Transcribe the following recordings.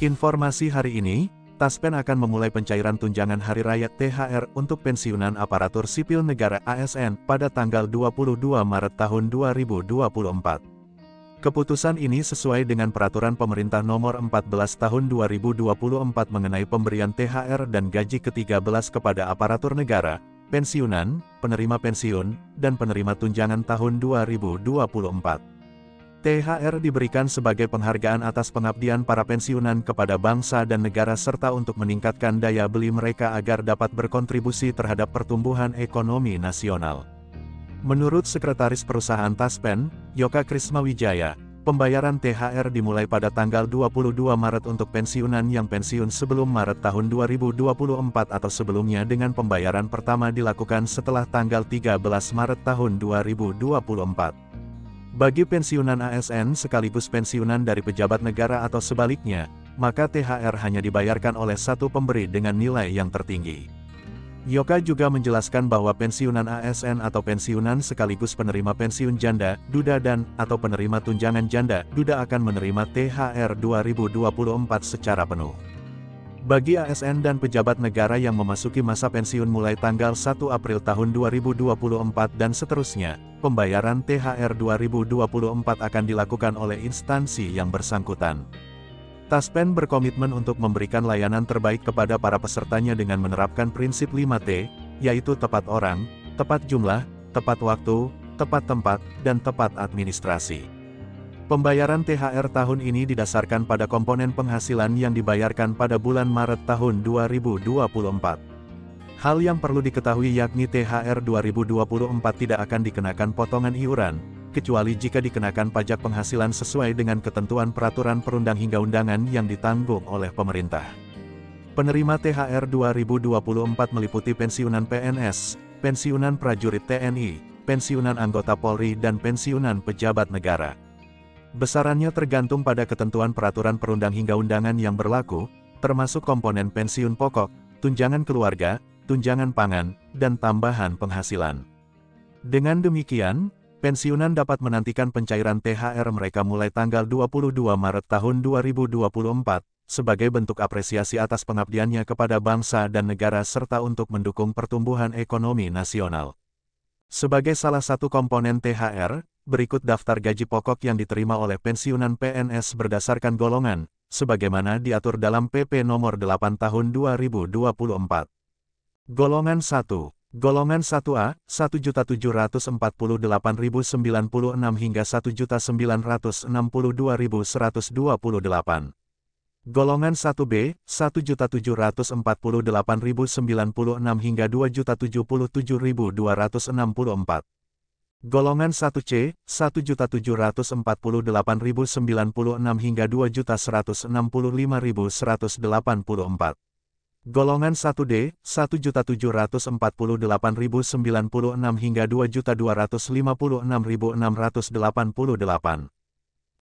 Informasi hari ini, Taspen akan memulai pencairan tunjangan Hari Raya THR untuk pensiunan aparatur sipil negara ASN pada tanggal 22 Maret tahun 2024. Keputusan ini sesuai dengan Peraturan Pemerintah Nomor 14 Tahun 2024 mengenai pemberian THR dan gaji ke-13 kepada aparatur negara, pensiunan, penerima pensiun, dan penerima tunjangan tahun 2024. THR diberikan sebagai penghargaan atas pengabdian para pensiunan kepada bangsa dan negara serta untuk meningkatkan daya beli mereka agar dapat berkontribusi terhadap pertumbuhan ekonomi nasional. Menurut Sekretaris Perusahaan Taspen, Yoka Krismawijaya, pembayaran THR dimulai pada tanggal 22 Maret untuk pensiunan yang pensiun sebelum Maret tahun 2024 atau sebelumnya dengan pembayaran pertama dilakukan setelah tanggal 13 Maret tahun 2024. Bagi pensiunan ASN sekaligus pensiunan dari pejabat negara atau sebaliknya, maka THR hanya dibayarkan oleh satu pemberi dengan nilai yang tertinggi. Yoka juga menjelaskan bahwa pensiunan ASN atau pensiunan sekaligus penerima pensiun janda, duda dan atau penerima tunjangan janda, duda akan menerima THR 2024 secara penuh. Bagi ASN dan pejabat negara yang memasuki masa pensiun mulai tanggal 1 April tahun 2024 dan seterusnya, pembayaran THR 2024 akan dilakukan oleh instansi yang bersangkutan. Taspen berkomitmen untuk memberikan layanan terbaik kepada para pesertanya dengan menerapkan prinsip 5T, yaitu tepat orang, tepat jumlah, tepat waktu, tepat tempat, dan tepat administrasi. Pembayaran THR tahun ini didasarkan pada komponen penghasilan yang dibayarkan pada bulan Maret tahun 2024. Hal yang perlu diketahui yakni THR 2024 tidak akan dikenakan potongan iuran, kecuali jika dikenakan pajak penghasilan sesuai dengan ketentuan peraturan perundang-undangan yang ditanggung oleh pemerintah. Penerima THR 2024 meliputi pensiunan PNS, pensiunan prajurit TNI, pensiunan anggota Polri dan pensiunan pejabat negara. Besarannya tergantung pada ketentuan peraturan perundang-undangan yang berlaku, termasuk komponen pensiun pokok, tunjangan keluarga, tunjangan pangan, dan tambahan penghasilan. Dengan demikian, pensiunan dapat menantikan pencairan THR mereka mulai tanggal 22 Maret tahun 2024, sebagai bentuk apresiasi atas pengabdiannya kepada bangsa dan negara serta untuk mendukung pertumbuhan ekonomi nasional. Sebagai salah satu komponen THR, berikut daftar gaji pokok yang diterima oleh pensiunan PNS berdasarkan golongan, sebagaimana diatur dalam PP Nomor 8 Tahun 2024. Golongan 1. Golongan 1A, 1.748.096 hingga 1.962.128. Golongan 1B, 1.748.096 hingga 2.077.264. Golongan 1C, 1.748.096 hingga 2.165.184. Golongan 1D, 1.748.096 hingga 2.256.688.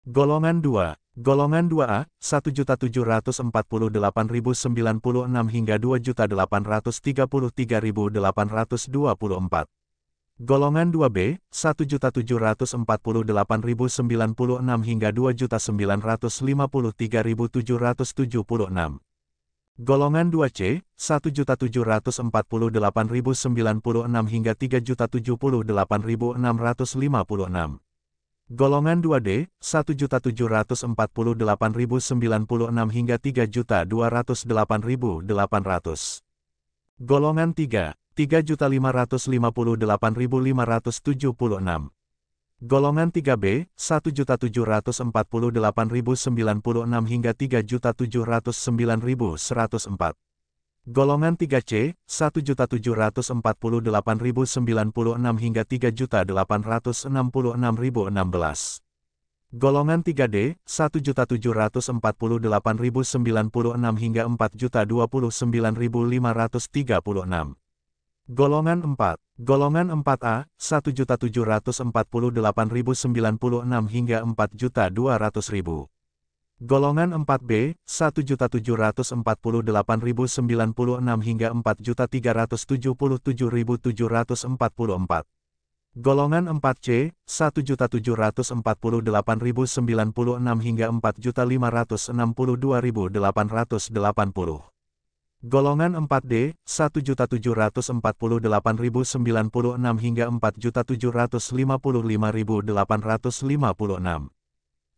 Golongan 2, Golongan 2A, 1.748.096 hingga 2.833.824. Golongan 2B, 1.748.096 hingga 2.953.776. Golongan 2C, 1.748.096 hingga 3.078.656. Golongan 2D, 1.748.096 hingga 3.208.800. Golongan 3, 3.558.576. Golongan 3B, 1.748.096 hingga 3.709.104. Golongan 3C, 1.748.096 hingga 3.866.016. Golongan 3D, 1.748.096 hingga 4.029.536. Golongan 4. Golongan 4A, 1.748.096 hingga 4.200.000. Golongan 4B, 1.748.096 hingga 4.377.744. Golongan 4C, 1.748.096 hingga 4.562.880. Golongan 4D, 1.748.096 hingga 4.755.856.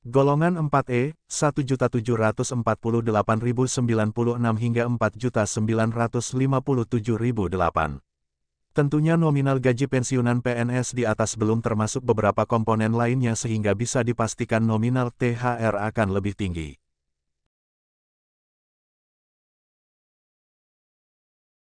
Golongan 4E, 1.748.096 hingga 4.957.8. Tentunya nominal gaji pensiunan PNS di atas belum termasuk beberapa komponen lainnya sehingga bisa dipastikan nominal THR akan lebih tinggi.